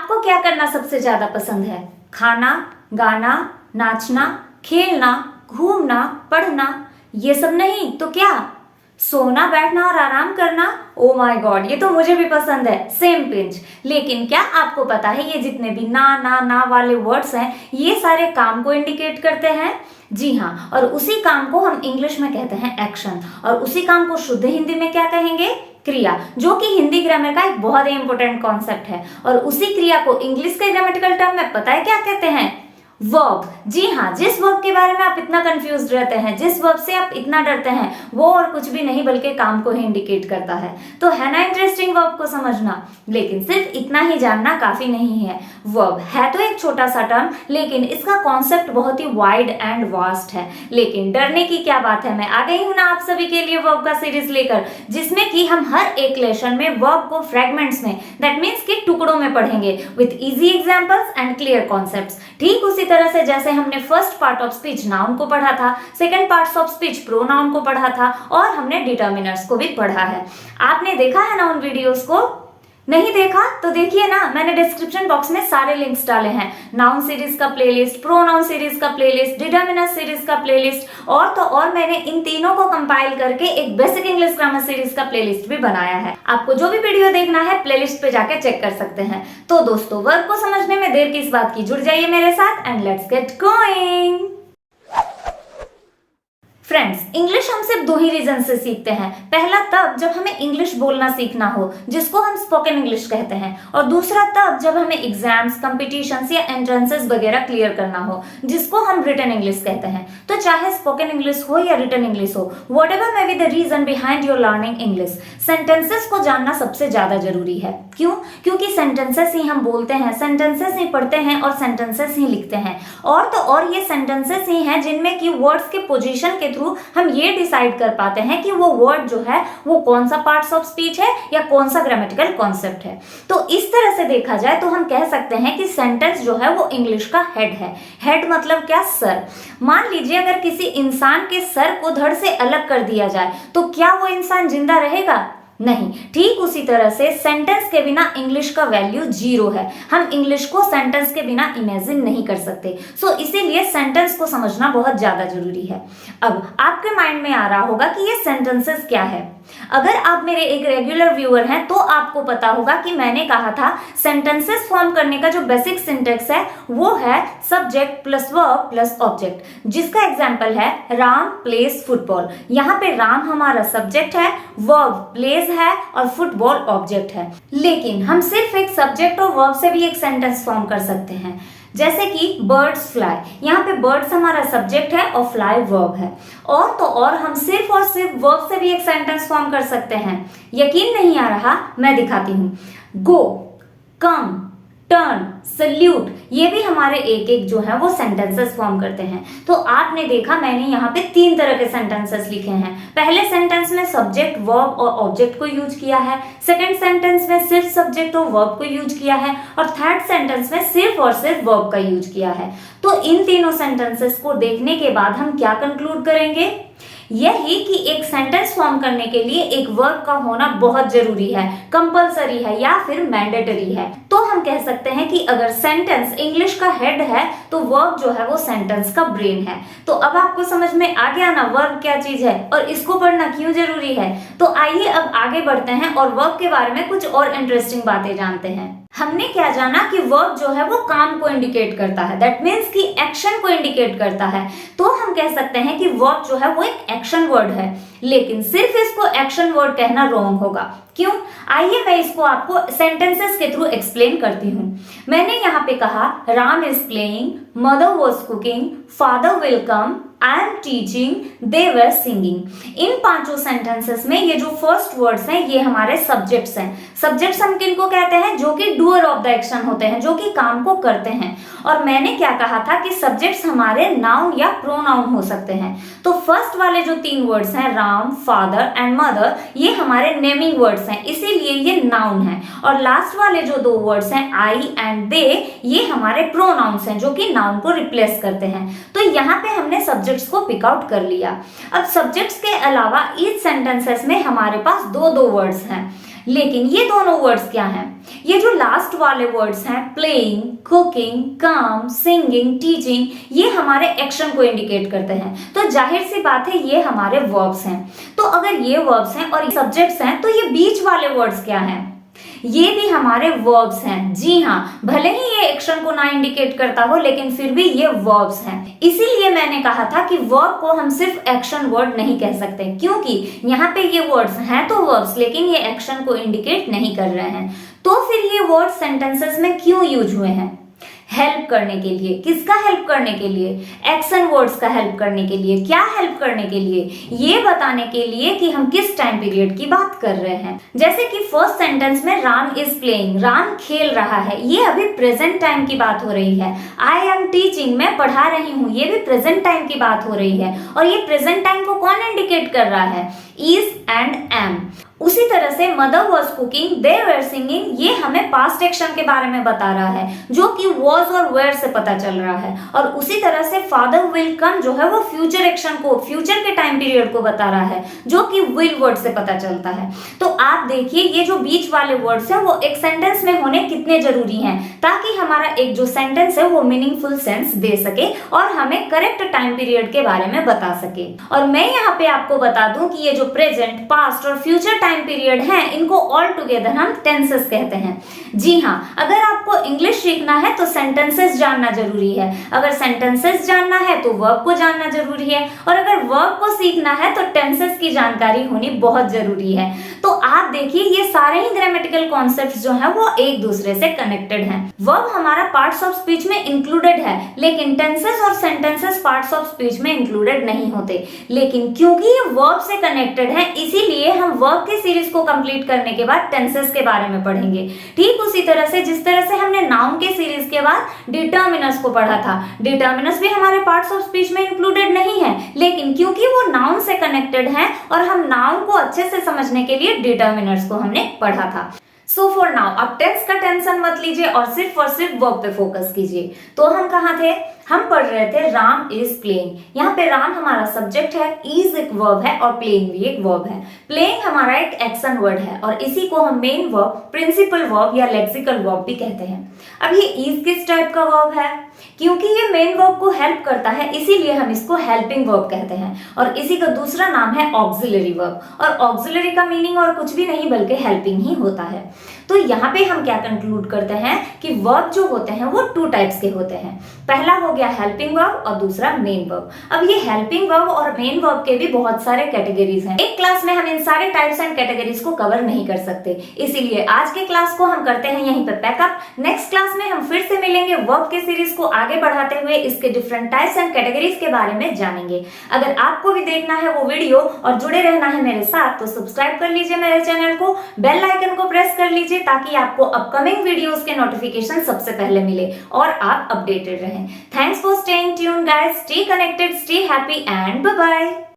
आपको क्या करना सबसे ज्यादा पसंद है? खाना, गाना, नाचना, खेलना, घूमना, पढ़ना? ये सब नहीं तो क्या? सोना, बैठना और आराम करना? ओ माय गॉड, ये तो मुझे भी पसंद है, सेम पिंच। लेकिन क्या आपको पता है ये जितने भी ना वाले वर्ड्स हैं ये सारे काम को इंडिकेट करते हैं? जी हाँ, और उसी काम को हम इंग्लिश में कहते हैं एक्शन, और उसी काम को शुद्ध हिंदी में क्या कहेंगे? क्रिया, जो कि हिंदी ग्रामर का एक बहुत ही इंपॉर्टेंट कॉन्सेप्ट है। और उसी क्रिया को इंग्लिश के ग्रामेटिकल टर्म में पता है क्या कहते हैं? वर्ब। जी हाँ, जिस वर्ब के बारे में आप इतना कंफ्यूज रहते हैं, जिस वर्ब से आप इतना डरते हैं, वो और कुछ भी नहीं बल्कि काम को ही इंडिकेट करता है। तो है ना इंटरेस्टिंग वर्ब को समझना? लेकिन सिर्फ इतना ही जानना काफी नहीं है। वर्ब है तो एक छोटा सा टर्म, लेकिन इसका कॉन्सेप्ट बहुत ही वाइड एंड वास्ट है। लेकिन डरने की क्या बात है, मैं आ गई हूं ना आप सभी के लिए वर्ब का सीरीज लेकर, जिसमें कि हम हर एक लेसन में वर्ब को फ्रेगमेंट्स में, दैट मीन्स कि टुकड़ों में पढ़ेंगे with easy examples and clear concepts. ठीक उसी तरह से जैसे हमने first part of speech noun को पढ़ा था, second part of speech pronoun को पढ़ा था, और हमने डिटर्मिनर्स को भी पढ़ा है। आपने देखा है ना उन वीडियोस को? नहीं देखा तो देखिए ना, मैंने डिस्क्रिप्शन बॉक्स में सारे लिंक्स डाले हैं। नाउन सीरीज का प्लेलिस्ट, प्रोनाउन सीरीज का प्लेलिस्ट, डिटर्मिनर सीरीज का प्लेलिस्ट, और तो और मैंने इन तीनों को कंपाइल करके एक बेसिक इंग्लिश ग्रामर सीरीज का प्लेलिस्ट भी बनाया है। आपको जो भी वीडियो देखना है प्लेलिस्ट पे जाके चेक कर सकते हैं। तो दोस्तों, वर्ब को समझने में देर किस बात की, जुड़ जाइए मेरे साथ and let's get going. Friends, English हम सिर्फ दो ही रीजन से सीखते हैं। पहला तब जब हमें इंग्लिश बोलना सीखना हो, जिसको हम स्पोकन इंग्लिश कहते हैं, और दूसरा तब जब हमें एग्जाम्स, कॉम्पिटिशन्स या एंट्रेंसेस वगैरह क्लियर करना हो, जिसको हम रिटन इंग्लिश कहते हैं। तो चाहे स्पोकन इंग्लिश हो या रिटन इंग्लिश हो, whatever may be the reason behind your learning English, sentences को जानना सबसे ज्यादा जरूरी है। क्यों? क्योंकि सेंटेंसेस ही हम बोलते हैं, सेंटेंसेस ही पढ़ते हैं और सेंटेंसेस ही लिखते हैं। और तो और ये सेंटेंसेस ही हैं जिनमें की वर्ड्स के पोजीशन के थ्रू हम ये डिसाइड कर पाते हैं कि वो वर्ड जो है वो कौन सा पार्ट्स ऑफ स्पीच है या कौन सा ग्रामेटिकल कॉन्सेप्ट है। तो इस तरह से देखा जाए तो हम कह सकते हैं कि सेंटेंस जो है वो इंग्लिश का हेड है। हेड मतलब क्या? सर। मान लीजिए अगर किसी इंसान के सर को धड़ से अलग कर दिया जाए तो क्या वो इंसान जिंदा रहेगा? नहीं। ठीक उसी तरह से सेंटेंस के बिना इंग्लिश का वैल्यू जीरो है। हम इंग्लिश को सेंटेंस के बिना इमेजिन नहीं कर सकते। सो इसीलिए सेंटेंस को समझना बहुत ज्यादा जरूरी है। अब आपके माइंड में आ रहा होगा कि ये सेंटेंसेस क्या है। अगर आप मेरे एक रेगुलर व्यूअर हैं तो आपको पता होगा कि मैंने कहा था सेंटेंसेस फॉर्म करने का जो बेसिक सिंटेक्स है वो है subject plus verb plus object, जिसका एग्जांपल है राम प्लेस फुटबॉल। यहाँ पे राम हमारा सब्जेक्ट है, वर्ब प्लेस है और फुटबॉल ऑब्जेक्ट है। लेकिन हम सिर्फ एक सब्जेक्ट और वर्ब से भी एक सेंटेंस फॉर्म कर सकते हैं। जैसे कि बर्ड्स फ्लाई, यहाँ पे बर्ड्स हमारा सब्जेक्ट है और फ्लाई वर्ब है। और तो और हम सिर्फ और सिर्फ वर्ब से भी एक सेंटेंस फॉर्म कर सकते हैं। यकीन नहीं आ रहा? मैं दिखाती हूँ। गो, कम, टर्न, सल्यूट, ये भी हमारे एक एक जो है वो सेंटेंसेस फॉर्म करते हैं। तो आपने देखा मैंने यहाँ पे तीन तरह के सेंटेंसेस लिखे हैं। पहले सेंटेंस में सब्जेक्ट, वर्ब और ऑब्जेक्ट को यूज किया है, सेकंड सेंटेंस में सिर्फ सब्जेक्ट और वर्ब को यूज किया है, और थर्ड सेंटेंस में सिर्फ और सिर्फ वर्ब का यूज किया है। तो इन तीनों सेंटेंसेस को देखने के बाद हम क्या कंक्लूड करेंगे? यही कि एक सेंटेंस फॉर्म करने के लिए एक वर्ब का होना बहुत जरूरी है, कंपलसरी है या फिर मैंडेटरी है। तो हम कह सकते हैं कि अगर सेंटेंस इंग्लिश का हेड है तो वर्ब जो है वो सेंटेंस का ब्रेन है। तो अब आपको समझ में आ गया ना वर्ब क्या चीज है और इसको पढ़ना क्यों जरूरी है। तो आइए अब आगे बढ़ते हैं और वर्ब के बारे में कुछ और इंटरेस्टिंग बातें जानते हैं। हमने क्या जाना कि वर्ब जो है वो काम को इंडिकेट करता है, दैट मीन्स कि एक्शन को इंडिकेट करता है। तो हम कह सकते हैं कि वर्ब जो है वो एक एक्शन वर्ड है। लेकिन सिर्फ इसको एक्शन वर्ड कहना रॉन्ग होगा। क्यों? आइए मैं इसको आपको सेंटेंसेस के थ्रू एक्सप्लेन करती हूँ। मैंने यहाँ पे कहा Ram is playing, mother was cooking, father will come, I am teaching, they were singing. इन पांचों सेंटेंसेस में ये जो फर्स्ट वर्ड्स हैं ये हमारे सब्जेक्ट्स हैं। सब्जेक्ट्स हम किनको कहते हैं? जो कि डूअर ऑफ द एक्शन होते हैं, जो कि काम को करते हैं। और मैंने क्या कहा था कि सब्जेक्ट्स हमारे नाउन या प्रोनाउन हो सकते हैं। तो फर्स्ट वाले जो तीन वर्ड्स हैं राम, फादर एंड मदर, ये हमारे नेमिंग वर्ड्स हैं, इसीलिए ये नाउन है। और लास्ट वाले जो दो वर्ड्स हैं आई एंड दे, ये हमारे प्रोनाउंस हैं जो कि नाउन को रिप्लेस करते हैं। तो यहाँ पे हमने सब्जेक्ट्स को पिक आउट कर लिया। अब सब्जेक्ट्स के अलावा ईच सेंटेंसेस में हमारे पास दो दो वर्ड्स हैं। लेकिन ये दोनों वर्ड्स क्या हैं? ये जो लास्ट वाले वर्ड्स हैं, प्लेइंग, कुकिंग, काम, सिंगिंग, टीचिंग, ये हमारे एक्शन को इंडिकेट करते हैं। तो जाहिर सी बात है ये हमारे वर्ब्स हैं। तो अगर ये वर्ब्स हैं और सब्जेक्ट्स हैं, तो ये बीच वाले वर्ड्स क्या हैं? ये भी हमारे वर्ब्स हैं। जी हाँ, भले ही ये एक्शन को ना इंडिकेट करता हो, लेकिन फिर भी ये वर्ब्स हैं। इसीलिए मैंने कहा था कि वर्ब को हम सिर्फ एक्शन वर्ड नहीं कह सकते, क्योंकि यहाँ पे ये वर्ड्स हैं तो वर्ब्स, लेकिन ये एक्शन को इंडिकेट नहीं कर रहे हैं। तो फिर ये वर्ड सेंटेंसेस में क्यों यूज हुए हैं? हेल्प करने के लिए। किसका हेल्प करने के लिए? एक्शन वर्ड्स का हेल्प करने के लिए। क्या हेल्प करने के लिए? ये बताने के लिए कि हम किस टाइम पीरियड की बात कर रहे हैं। जैसे कि फर्स्ट सेंटेंस में राम इज प्लेइंग, राम खेल रहा है, ये अभी प्रेजेंट टाइम की बात हो रही है। आई एम टीचिंग, मैं पढ़ा रही हूँ, ये भी प्रेजेंट टाइम की बात हो रही है। और ये प्रेजेंट टाइम को कौन इंडिकेट कर रहा है? Is and am. उसी तरह से mother was cooking, they were singing, ये हमें पास्ट एक्शन के बारे में बता रहा है, जो कि वॉज और वेयर से पता चल रहा है। और उसी तरह से फादर विल कम जो है वो फ्यूचर एक्शन को, फ्यूचर के टाइम पीरियड को बता रहा है, जो कि विल वर्ड से पता चलता है। तो आप देखिए ये जो बीच वाले वर्ड्स हैं वो एक सेंटेंस में होने कितने जरूरी हैं, ताकि हमारा एक जो सेंटेंस है वो मीनिंगफुल सेंस दे सके और हमें करेक्ट टाइम पीरियड के बारे में बता सके। और मैं यहाँ पे आपको बता दूं कि ये जो प्रेजेंट, पास्ट और फ्यूचर टाइम पीरियड है, इनको ऑल टुगेदर हम टेंसेस कहते हैं। जी हाँ, अगर आपको इंग्लिश सीखना है तो सेंटेंसेस जानना जरूरी है। अगर सेंटेंसेस जानना है तो वर्ब को जानना जरूरी है, और अगर वर्ब को सीखना है तो टेंसेस की जानकारी होनी बहुत जरूरी है। तो आप देखिए ये सारे ही ग्रामेटिकल कॉन्सेप्ट्स जो हैं वो एक दूसरे से कनेक्टेड हैं। वर्ब हमारा पार्ट्स ऑफ स्पीच में इंक्लूडेड है, लेकिन टेंसेस और सेंटेंसेस पार्ट्स ऑफ स्पीच में इंक्लूडेड नहीं होते। लेकिन क्योंकि ये वर्ब से कनेक्टेड है, इसीलिए हम वर्ब की सीरीज को कंप्लीट करने के बाद टेंसेस के बारे में पढ़ेंगे। ठीक उसी तरह से जिस तरह से हमने नाउन के सीरीज के बाद डिटर्मिनर्स को पढ़ा था। डिटर्मिनर्स भी हमारे पार्ट्स ऑफ स्पीच में इंक्लूडेड नहीं है, लेकिन क्योंकि वो नाउन से कनेक्टेड है और हम नाउन को अच्छे से समझने के लिए डिटर्मिनर्स को हमने पढ़ा था। सो फॉर नाउ अब टेंस का टेंशन मत लीजिए और सिर्फ वर्ब पे फोकस कीजिए। तो हम कहाँ थे? हम पढ़ रहे थे राम इज प्लेइंग। यहाँ पे राम हमारा सब्जेक्ट है, इज एक वर्ब है और प्लेइंग भी एक वर्ब है। प्लेइंग हमारा एक एक्शन वर्ड है और इसी को हम मेन वर्ब, प्रिंसिपल वर्ब या लेक्सिकल वर्ब भी कहते हैं। अब ये इज किस टाइप का वर्ब है? क्योंकि ये मेन वर्ब को हेल्प करता है, इसीलिए हम इसको हेल्पिंग वर्ब कहते हैं। और इसी का दूसरा नाम है ऑक्सिलरी वर्ब, और ऑक्सिलरी का मीनिंग और कुछ भी नहीं बल्कि हेल्पिंग ही होता है। तो यहाँ पे हम क्या कंक्लूड करते हैं कि वर्ब जो होते हैं वो टू टाइप्स के होते हैं। पहला हो गया हेल्पिंग वर्ब और दूसरा मेन वर्ब। अब ये हेल्पिंग वर्ब और मेन वर्ब के भी बहुत सारे कैटेगरीज हैं। एक क्लास में हम इन सारे टाइप्स एंड कैटेगरीज को कवर नहीं कर सकते, इसीलिए आज के क्लास को हम करते हैं यहीं पे पैकअप। नेक्स्ट क्लास में हम फिर से मिलेंगे, वर्ब के सीरीज को आगे बढ़ाते हुए इसके डिफरेंट टाइप्स एंड कैटेगरीज के बारे में जानेंगे। अगर आपको भी देखना है वो वीडियो और जुड़े रहना है मेरे साथ, तो सब्सक्राइब कर लीजिए मेरे चैनल को, बेल आइकन को प्रेस कर लीजिए ताकि आपको अपकमिंग वीडियोस के नोटिफिकेशन सबसे पहले मिले और आप अपडेटेड रहें। Thanks for staying tuned guys, stay connected, stay happy and bye bye.